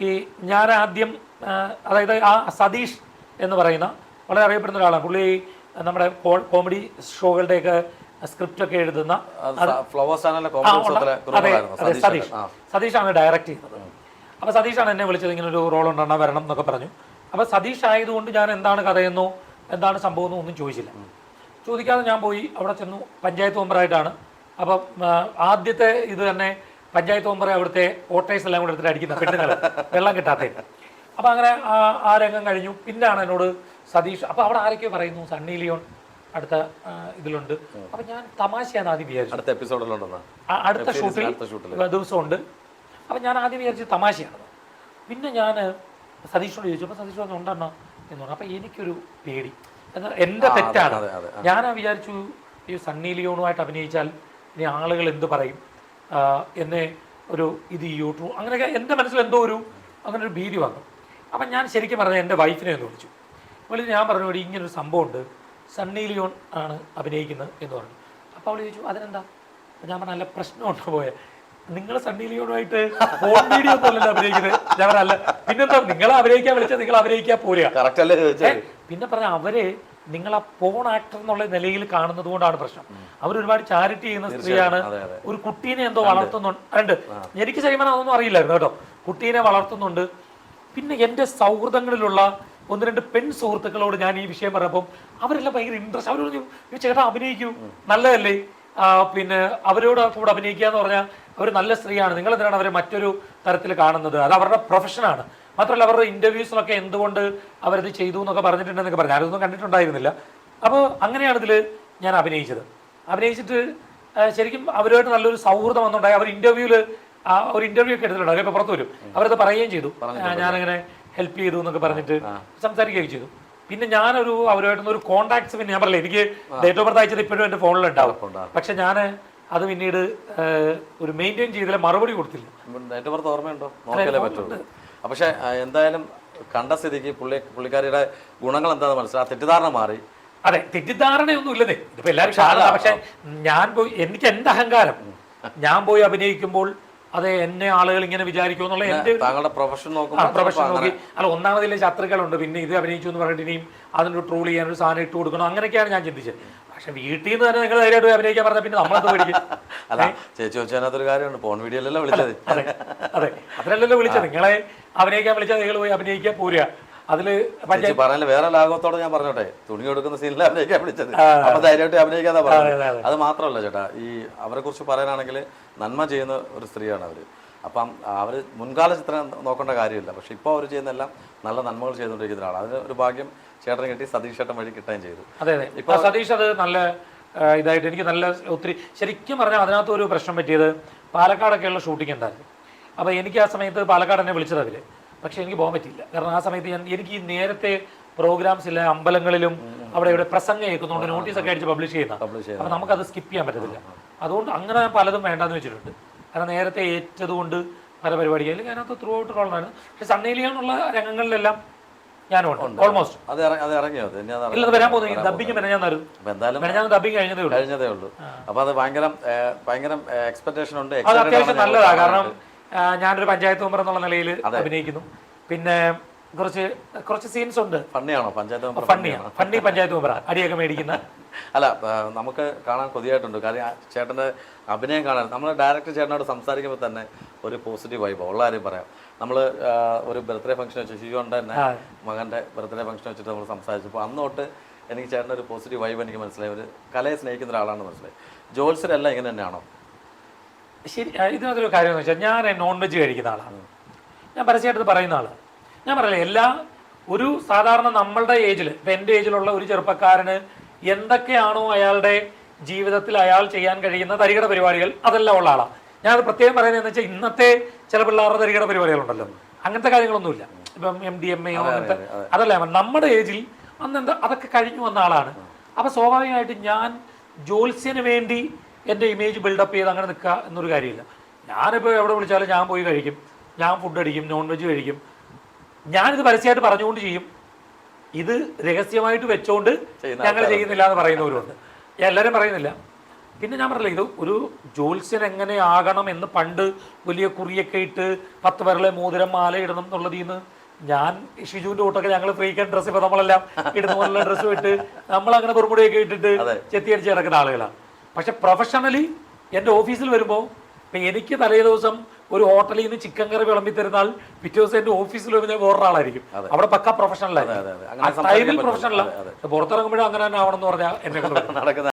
ഈ ഞാൻ ആദ്യം അതായത് ആ സതീഷ് എന്ന് പറയുന്ന വളരെ അറിയപ്പെടുന്ന ഒരാളാണ്. പുള്ളി നമ്മുടെ കോമഡി ഷോകളുടെയൊക്കെ സ്ക്രിപ്റ്റൊക്കെ എഴുതുന്ന സതീഷാണ് ഡയറക്റ്റ് ചെയ്യുന്നത്. അപ്പോൾ സതീഷാണ് എന്നെ വിളിച്ചത്, ഇങ്ങനെ ഒരു റോൾ ഉണ്ടെന്നാ വരണം എന്നൊക്കെ പറഞ്ഞു. അപ്പോൾ സതീഷ് ആയതുകൊണ്ട് ഞാൻ എന്താണ് കഥയെന്നോ എന്താണ് സംഭവം എന്നോ ഒന്നും ചോദിച്ചില്ല. ചോദിക്കാതെ ഞാൻ പോയി അവിടെ ചെന്നു. പഞ്ചായത്ത് മെമ്പറായിട്ടാണ്. അപ്പം ആദ്യത്തെ ഇത് തന്നെ പഞ്ചായത്ത് മെമ്പറെ അവിടുത്തെ വോട്ടേഴ്സ് എല്ലാം കൂടെ എടുത്തിട്ട് അടിക്കുന്ന പെണ്ണുങ്ങൾ വെള്ളം കിട്ടാത്തതിന്. അപ്പം അങ്ങനെ ആ രംഗം കഴിഞ്ഞു. പിന്നാണ് എന്നോട് സതീഷ്, അപ്പോൾ അവിടെ ആരൊക്കെയോ പറയുന്നു സണ്ണി ലിയോൺ അടുത്ത ഇതിലുണ്ട്. അപ്പം ഞാൻ തമാശയാണ് ആദ്യം വിചാരിച്ചു, അടുത്ത ഷൂട്ടിൽ ദിവസമുണ്ട്. അപ്പം ഞാൻ ആദ്യം വിചാരിച്ചു തമാശയാണ്. പിന്നെ ഞാൻ സതീഷിനോട് ചോദിച്ചു. അപ്പോൾ സതീഷ് പറഞ്ഞു ഉണ്ടെണ്ണ എന്ന് പറഞ്ഞു. അപ്പം എനിക്കൊരു പേടി, എന്നാൽ എൻ്റെ തെറ്റാണ്. ഞാൻ വിചാരിച്ചു ഈ സണ്ണി ലിയോണുമായിട്ട് അഭിനയിച്ചാൽ ഇനി ആളുകൾ എന്ത് പറയും എന്നെ ഒരു ഇത് യൂട്യൂബ് അങ്ങനെയൊക്കെ എൻ്റെ മനസ്സിൽ എന്തോ അങ്ങനെ ഒരു ഭീതി വന്നു. അപ്പം ഞാൻ ശരിക്കും പറഞ്ഞാൽ എൻ്റെ വൈഫിനെ ഒന്ന് വിളിച്ചു. ഞാൻ പറഞ്ഞു ഇങ്ങനൊരു സംഭവമുണ്ട്, സണ്ണി ലിയോൺ ആണ് അഭിനയിക്കുന്നത് എന്ന് പറഞ്ഞു. അപ്പോൾ അവൾ ചോദിച്ചു അതെന്താ? ഞാൻ പറഞ്ഞ നല്ല പ്രശ്നമുണ്ടോ പോയെ, നിങ്ങൾ സണ്ണി ലിയോണുമായിട്ട് ഫോൺ വീഡിയോ ഒന്നുമല്ലല്ലോ അഭിനയിക്കുന്നത്. ഞാൻ പറഞ്ഞല്ല പിന്നെന്താ, നിങ്ങളെ അഭിനയിക്കാൻ വിളിച്ചാൽ നിങ്ങൾ അഭിനയിക്കാൻ പോരുക. പിന്നെ പറഞ്ഞ അവര് നിങ്ങൾ ആ പോൺ ആക്ടർ എന്നുള്ള നിലയിൽ കാണുന്നത് കൊണ്ടാണ് പ്രശ്നം. അവരൊരുപാട് ചാരിറ്റി ചെയ്യുന്ന സ്ത്രീയാണ്. ഒരു കുട്ടീനെ എന്തോ വളർത്തുന്നുണ്ട്. എനിക്ക് ശരിക്കും അതൊന്നും അറിയില്ലായിരുന്നു കേട്ടോ. കുട്ടീനെ വളർത്തുന്നുണ്ട്. പിന്നെ എൻ്റെ സൗഹൃദങ്ങളിലുള്ള ഒന്ന് രണ്ട് പെൺ സുഹൃത്തുക്കളോട് ഞാൻ ഈ വിഷയം പറഞ്ഞപ്പം അവരെല്ലാം ഭയങ്കര ഇൻട്രസ്റ്റ്. അവർ പറഞ്ഞു ചേട്ടാ അഭിനയിക്കൂ, നല്ലതല്ലേ, പിന്നെ അവരോട് കൂടെ അഭിനയിക്കുക എന്ന് പറഞ്ഞാൽ അവർ നല്ല സ്ത്രീയാണ്, നിങ്ങൾ എന്തിനാണ് അവരെ മറ്റൊരു തരത്തിൽ കാണുന്നത്, അത് അവരുടെ പ്രൊഫഷനാണ്. മാത്രമല്ല അവരുടെ ഇൻ്റർവ്യൂസിലൊക്കെ എന്തുകൊണ്ട് അവരത് ചെയ്തു എന്നൊക്കെ പറഞ്ഞിട്ടുണ്ടെന്നൊക്കെ പറഞ്ഞു. ഞാനതൊന്നും കണ്ടിട്ടുണ്ടായിരുന്നില്ല. അപ്പോൾ അങ്ങനെയാണ് ഇതിൽ ഞാൻ അഭിനയിച്ചിട്ട് ശരിക്കും അവരുമായിട്ട് നല്ലൊരു സൗഹൃദം വന്നുണ്ടായി. അവർ ഇൻ്റർവ്യൂവിൽ ഒരു ഇൻ്റർവ്യൂ ഒക്കെ എടുത്തിട്ടുണ്ട്. അവരിപ്പോൾ പുറത്ത് വരും, അവരത് പറയുകയും ചെയ്തു, ഞാനങ്ങനെ ഹെൽപ്പ് ചെയ്തു എന്നൊക്കെ പറഞ്ഞിട്ട് സംസാരിക്കുകയും ചെയ്തു. പിന്നെ ഞാനൊരു അവരുമായിട്ടൊന്നും ഒരു കോൺടാക്ട്സ് പിന്നെ ഞാൻ പറയില്ല, എനിക്ക് ഡേറ്റ് ഓഫ് ബർത്ത് അയച്ചത് ഇപ്പോഴും എൻ്റെ ഫോണിലുണ്ടാവും. പക്ഷെ ഞാൻ അത് പിന്നീട് ഒരു മെയിൻറ്റെയിൻ ചെയ്തില്ല, മറുപടി കൊടുത്തില്ല. ഡേറ്റ് ഓഫ് ബർത്ത് ഓർമ്മയുണ്ടോ? നോക്കിയാലേ പറ്റുള്ളൂ. പക്ഷെ എന്തായാലും കണ്ട സ്ഥിതിക്ക് പുള്ളിക്കാരിയുടെ ഗുണങ്ങൾ എന്താണെന്ന് മനസ്സിലായി, തെറ്റിദ്ധാരണ മാറി. അതെ, തെറ്റിദ്ധാരണയൊന്നും ഇല്ലതേ, ഇതിപ്പോ എല്ലാവരും കാണുക. പക്ഷെ ഞാൻ പോയി, എനിക്ക് എൻ്റെ അഹങ്കാരം, ഞാൻ പോയി അഭിനയിക്കുമ്പോൾ അതെ എന്നെ ആളുകൾ ഇങ്ങനെ വിചാരിക്കും എന്നുള്ള എൻ്റെ പ്രൊഫഷൻ നോക്കി. അല്ല, ഒന്നാമതിലെ ശത്രുക്കളുണ്ട്, പിന്നെ ഇത് അഭിനയിച്ചു എന്ന് പറഞ്ഞിട്ട് ഇനിയും അതിനൊരു ട്രോൾ ചെയ്യാൻ ഒരു സാധനം ഇട്ട് കൊടുക്കണം, അങ്ങനെയൊക്കെയാണ് ഞാൻ ചിന്തിച്ചത്. പക്ഷെ വീട്ടിൽ നിന്ന് തന്നെ നിങ്ങൾ ധൈര്യമായിട്ട് അഭിനയിക്കാൻ പറഞ്ഞാൽ പിന്നെ നമ്മളത് പഠിക്കും. അല്ല ചേച്ചി വെച്ചതിനകത്തൊരു കാര്യമുണ്ട്, ഫോൺ വീഡിയോയിലല്ലോ വിളിച്ചത്. അതെ, അതിലല്ലോ വിളിച്ചത്. നിങ്ങളെ അഭിനയിക്കാൻ വിളിച്ചാൽ നിങ്ങൾ പോയി അഭിനയിക്കാൻ പോരുക. അതില് പറഞ്ഞ വേറെ ലാഘവത്തോടെ ഞാൻ പറഞ്ഞോട്ടെ, തുണി കൊടുക്കുന്ന സീനിൽ അഭിനയിക്കാൻ വിളിച്ചത്, അപ്പൊ ധൈര്യമായിട്ട് അഭിനയിക്കാതെ പറഞ്ഞത്. അത് മാത്രമല്ല ചേട്ടാ, ഈ അവരെ കുറിച്ച് പറയാനാണെങ്കിൽ നന്മ ചെയ്യുന്ന ഒരു സ്ത്രീയാണ് അവര്. അപ്പം അവർ മുൻകാല ചിത്രം നോക്കേണ്ട കാര്യമില്ല, പക്ഷെ ഇപ്പോൾ അവർ ചെയ്യുന്നതെല്ലാം നല്ല നന്മകൾ ചെയ്തുകൊണ്ടിരിക്കുന്ന ഒരാളാണ്. അതിന് ഒരു ഭാഗ്യം ചേട്ടന് കിട്ടി, സതീഷ് ചേട്ടൻ വഴി കിട്ടുകയും ചെയ്തു. അതെ അതെ, ഇപ്പോൾ സതീഷ് അത് നല്ല ഇതായിട്ട് എനിക്ക് നല്ല ഒത്തിരി ശരിക്കും പറഞ്ഞാൽ അതിനകത്ത് ഒരു പ്രശ്നം പറ്റിയത് പാലക്കാടൊക്കെയുള്ള ഷൂട്ടിംഗ് ഉണ്ടായിരുന്നു. അപ്പോൾ എനിക്ക് ആ സമയത്ത് പാലക്കാട് എന്നെ വിളിച്ചത് അവർ, പക്ഷെ എനിക്ക് പോകാൻ പറ്റിയില്ല. കാരണം ആ സമയത്ത് എനിക്ക് ഈ നേരത്തെ പ്രോഗ്രാംസില്ല, അമ്പലങ്ങളിലും അവിടെ ഇവിടെ പ്രസംഗം കേൾക്കുന്നുണ്ട്, നോട്ടീസൊക്കെ അടിച്ച് പബ്ലിഷ് ചെയ്യുന്ന, അപ്പോൾ നമുക്കത് സ്കിപ്പ് ചെയ്യാൻ പറ്റത്തില്ല. അതുകൊണ്ട് അങ്ങനെ പലതും വേണ്ടാന്ന് വെച്ചിട്ടുണ്ട്. കാരണം നേരത്തെ ഏറ്റതുകൊണ്ട് പല പരിപാടികൾ അതിനകത്ത് ത്രൂ ഔട്ട് റോളാണ്. പക്ഷെ സണ്ണി ലിയോണുള്ള രംഗങ്ങളിലെല്ലാം ഞാനുണ്ട് ഓൾമോസ്റ്റ്. ഇല്ല, വരാൻ പോകുന്നത് ഡബിങ് ഞാൻ ഡബിങ് കഴിഞ്ഞതേ ഉള്ളൂ. അപ്പൊ അത് ഭയങ്കര എക്സ്പെക്ടേഷൻ ഉണ്ട്. അത് അത്യാവശ്യം നല്ലതാണ്. കാരണം ഞാനൊരു പഞ്ചായത്ത് മെമ്പർ എന്നുള്ള നിലയിൽ അഭിനയിക്കുന്നു. പിന്നെ കുറച്ച് സീൻസ് ഉണ്ട്. ഫണ്ണിയാണോ? ഫണ്ണി പഞ്ചായത്ത് മെമ്പർ, അടിയൊക്കെ മേടിക്കുന്ന. അല്ല, നമുക്ക് കാണാൻ കൊതിയായിട്ടുണ്ട്. കാര്യം ചേട്ടൻ്റെ അഭിനയം കാണാൻ നമ്മൾ ഡയറക്ടർ ചേട്ടനോട് സംസാരിക്കുമ്പോൾ തന്നെ ഒരു പോസിറ്റീവ് വൈബ് ഉള്ള കാര്യം പറയാം. നമ്മൾ ഒരു ബർത്ത്ഡേ ഫംഗ്ഷൻ വെച്ച് ശിശുകൊണ്ട് തന്നെ മകൻ്റെ ബർത്ത്ഡേ ഫംഗ്ഷൻ വെച്ചിട്ട് നമ്മൾ സംസാരിച്ചപ്പോൾ അന്ന് തൊട്ട് എനിക്ക് ചേട്ടൻ്റെ ഒരു പോസിറ്റീവ് വൈബ് എനിക്ക് മനസ്സിലായി. ഒരു കലയെ സ്നേഹിക്കുന്ന ഒരാളാണെന്ന് മനസ്സിലായി. ജോത്സ്യരെല്ലാം ഇങ്ങനെ തന്നെയാണോ? ശരി, ഇതിനകത്തൊരു കാര്യം എന്ന് വെച്ചാൽ ഞാൻ നോൺ വെജ് കഴിക്കുന്ന ആളാണ്. ഞാൻ പരസ്യമായിട്ട് പറയുന്ന ആളാണ്. ഞാൻ പറയില്ല, ഒരു സാധാരണ നമ്മളുടെ ഏജിൽ, ഇപ്പം എൻ്റെ ഏജിലുള്ള ഒരു ചെറുപ്പക്കാരന് എന്തൊക്കെയാണോ അയാളുടെ ജീവിതത്തിൽ അയാൾ ചെയ്യാൻ കഴിയുന്ന തരികിട പരിപാടികൾ അതെല്ലാം ഉള്ള ആളാണ്. ഞാനത് പ്രത്യേകം പറയുന്നതെന്ന് വെച്ചാൽ ഇന്നത്തെ ചില പിള്ളേരുടെ തരികിട പരിപാടികളുണ്ടല്ലോ, അങ്ങനത്തെ കാര്യങ്ങളൊന്നുമില്ല. ഇപ്പം MDMA അങ്ങനത്തെ അതല്ല, നമ്മുടെ ഏജിൽ അന്ന് അതൊക്കെ കഴിഞ്ഞു വന്ന ആളാണ്. അപ്പോൾ സ്വാഭാവികമായിട്ട് ഞാൻ ജോത്സ്യന് വേണ്ടി എൻ്റെ ഇമേജ് ബിൽഡപ്പ് ചെയ്ത് അങ്ങനെ നിൽക്കുക എന്നൊരു കാര്യമില്ല. ഞാനിപ്പോൾ എവിടെ വിളിച്ചാലും ഞാൻ പോയി കഴിക്കും, ഞാൻ ഫുഡ് അടിക്കും, നോൺ വെജ് കഴിക്കും. ഞാനിത് പരസ്യമായിട്ട് പറഞ്ഞുകൊണ്ട് ചെയ്യും, ഇത് രഹസ്യമായിട്ട് വെച്ചോണ്ട് ഞങ്ങൾ ചെയ്യുന്നില്ല എന്ന് പറയുന്നവരുണ്ട്. എല്ലാവരും പറയുന്നില്ല. പിന്നെ ഞാൻ പറഞ്ഞില്ല, ഇത് ഒരു ജ്യോത്സ്യൻ എങ്ങനെ ആകണം എന്ന് പണ്ട് വലിയ കുറിയൊക്കെ ഇട്ട് 10 വിരലെ മോതിരം മാല ഇടണം എന്നുള്ളതിന്ന് ഞാൻ ഷിജുവിന്റെ കൂട്ടൊക്കെ ഞങ്ങൾ ഫ്രീക്കൻ ഡ്രസ്സ് ഇപ്പൊ നമ്മളെല്ലാം ഇടുന്ന പോലുള്ള ഡ്രസ്സ് ഇട്ട് നമ്മളങ്ങനെ ബുർമുടിയൊക്കെ ഇട്ടിട്ട് ചെത്തിയടിച്ച് കിടക്കുന്ന ആളുകളാണ്. പക്ഷെ പ്രൊഫഷണലി എൻ്റെ ഓഫീസിൽ വരുമ്പോൾ ഇപ്പം എനിക്ക് തലേ ദിവസം ഒരു ഹോട്ടലിൽ നിന്ന് ചിക്കൻ കറി വിളമ്പി തരുന്നാൽ പിറ്റേ ദിവസം എൻ്റെ ഓഫീസിൽ വരുമ്പോൾ ഞാൻ വേറൊരാളായിരിക്കും. അവിടെ പക്ക പ്രൊഫഷണലായിരിക്കും, ടൈമിൽ പ്രൊഫഷണലാണ്. പുറത്തിറങ്ങുമ്പോഴും അങ്ങനെ തന്നെ ആവണം എന്ന് പറഞ്ഞാൽ എന്നെ നടക്കുന്ന